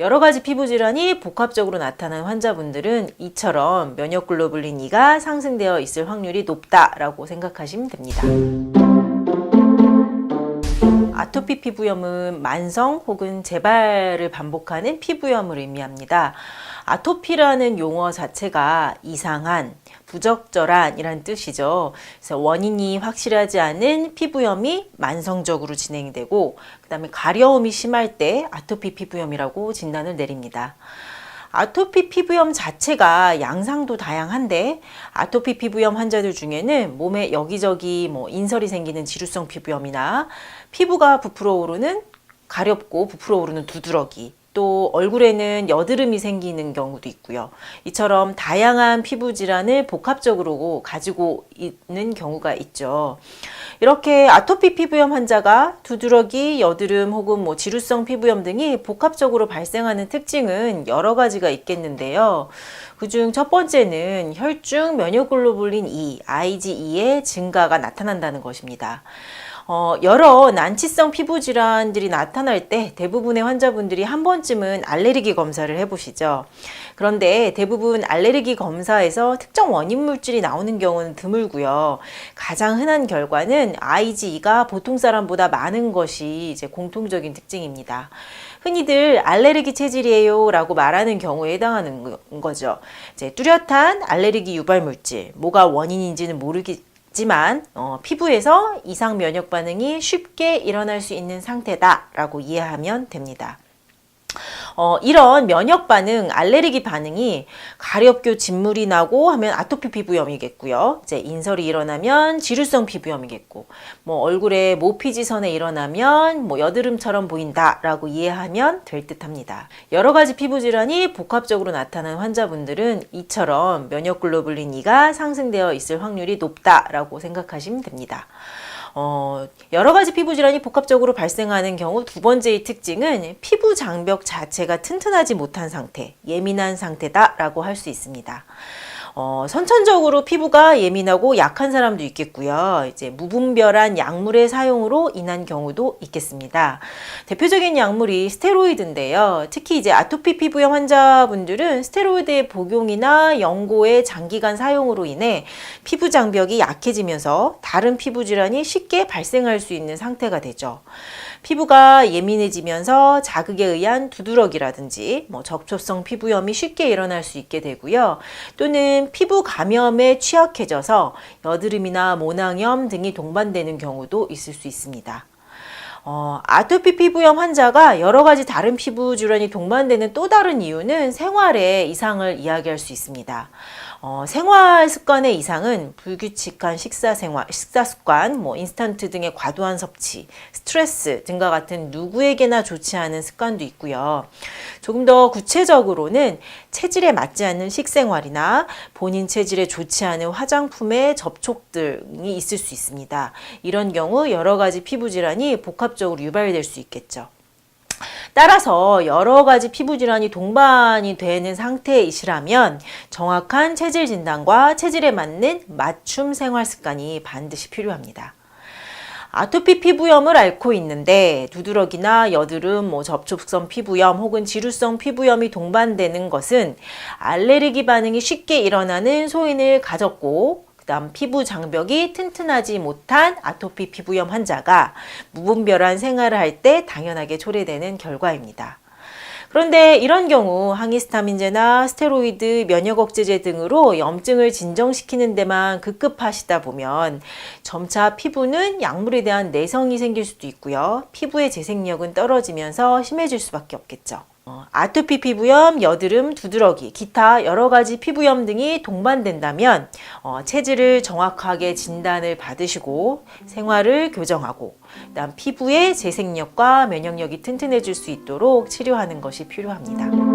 여러 가지 피부 질환이 복합적으로 나타난 환자분들은 이처럼 면역글로불린 E가 상승되어 있을 확률이 높다라고 생각하시면 됩니다. 아토피 피부염은 만성 혹은 재발을 반복하는 피부염을 의미합니다. 아토피라는 용어 자체가 이상한, 부적절한 이란 뜻이죠. 그래서 원인이 확실하지 않은 피부염이 만성적으로 진행되고 그 다음에 가려움이 심할 때 아토피 피부염이라고 진단을 내립니다. 아토피 피부염 자체가 양상도 다양한데 아토피 피부염 환자들 중에는 몸에 여기저기 인설이 생기는 지루성 피부염이나 피부가 부풀어 오르는 가렵고 부풀어 오르는 두드러기, 또 얼굴에는 여드름이 생기는 경우도 있고요. 이처럼 다양한 피부 질환을 복합적으로 가지고 있는 경우가 있죠. 이렇게 아토피 피부염 환자가 두드러기, 여드름 혹은 지루성 피부염 등이 복합적으로 발생하는 특징은 여러 가지가 있겠는데요. 그중 첫 번째는 혈중 면역글로불린 E, IgE의 증가가 나타난다는 것입니다. 여러 난치성 피부 질환들이 나타날 때 대부분의 환자분들이 한 번쯤은 알레르기 검사를 해보시죠. 그런데 대부분 알레르기 검사에서 특정 원인 물질이 나오는 경우는 드물고요. 가장 흔한 결과는 IgE가 보통 사람보다 많은 것이 이제 공통적인 특징입니다. 흔히들 알레르기 체질이에요 라고 말하는 경우에 해당하는 거죠. 이제 뚜렷한 알레르기 유발 물질, 뭐가 원인인지는 모르겠지만 피부에서 이상 면역 반응이 쉽게 일어날 수 있는 상태다라고 이해하면 됩니다. 이런 면역 반응, 알레르기 반응이 가렵고 진물이 나고 하면 아토피 피부염이겠고요. 이제 인설이 일어나면 지루성 피부염이겠고, 얼굴에 모피지선에 일어나면 여드름처럼 보인다라고 이해하면 될 듯합니다. 여러 가지 피부 질환이 복합적으로 나타난 환자분들은 이처럼 면역글로불린 E가 상승되어 있을 확률이 높다라고 생각하시면 됩니다. 여러 가지 피부 질환이 복합적으로 발생하는 경우 두 번째의 특징은 피부 장벽 자체가 튼튼하지 못한 상태, 예민한 상태다라고 할 수 있습니다. 선천적으로 피부가 예민하고 약한 사람도 있겠고요. 이제 무분별한 약물의 사용으로 인한 경우도 있겠습니다. 대표적인 약물이 스테로이드인데요. 특히 이제 아토피 피부염 환자분들은 스테로이드의 복용이나 연고의 장기간 사용으로 인해 피부 장벽이 약해지면서 다른 피부 질환이 쉽게 발생할 수 있는 상태가 되죠. 피부가 예민해지면서 자극에 의한 두드러기라든지 접촉성 피부염이 쉽게 일어날 수 있게 되고요. 또는 피부 감염에 취약해져서 여드름이나 모낭염 등이 동반되는 경우도 있을 수 있습니다. 아토피 피부염 환자가 여러 가지 다른 피부 질환이 동반되는 또 다른 이유는 생활에 이상을 이야기할 수 있습니다. 생활 습관의 이상은 불규칙한 식사 습관, 인스턴트 등의 과도한 섭취, 스트레스 등과 같은 누구에게나 좋지 않은 습관도 있고요. 조금 더 구체적으로는 체질에 맞지 않는 식생활이나 본인 체질에 좋지 않은 화장품의 접촉 등이 있을 수 있습니다. 이런 경우 여러 가지 피부 질환이 복합적으로 유발될 수 있겠죠. 따라서 여러 가지 피부 질환이 동반이 되는 상태이시라면 정확한 체질 진단과 체질에 맞는 맞춤 생활 습관이 반드시 필요합니다. 아토피 피부염을 앓고 있는데 두드러기나 여드름, 접촉성 피부염 혹은 지루성 피부염이 동반되는 것은 알레르기 반응이 쉽게 일어나는 소인을 가졌고 그다음 피부 장벽이 튼튼하지 못한 아토피 피부염 환자가 무분별한 생활을 할 때 당연하게 초래되는 결과입니다. 그런데 이런 경우 항히스타민제나 스테로이드, 면역억제제 등으로 염증을 진정시키는 데만 급급하시다 보면 점차 피부는 약물에 대한 내성이 생길 수도 있고요. 피부의 재생력은 떨어지면서 심해질 수밖에 없겠죠. 아토피 피부염, 여드름, 두드러기, 기타 여러 가지 피부염 등이 동반된다면 체질을 정확하게 진단을 받으시고 생활을 교정하고 그다음 피부의 재생력과 면역력이 튼튼해질 수 있도록 치료하는 것이 필요합니다.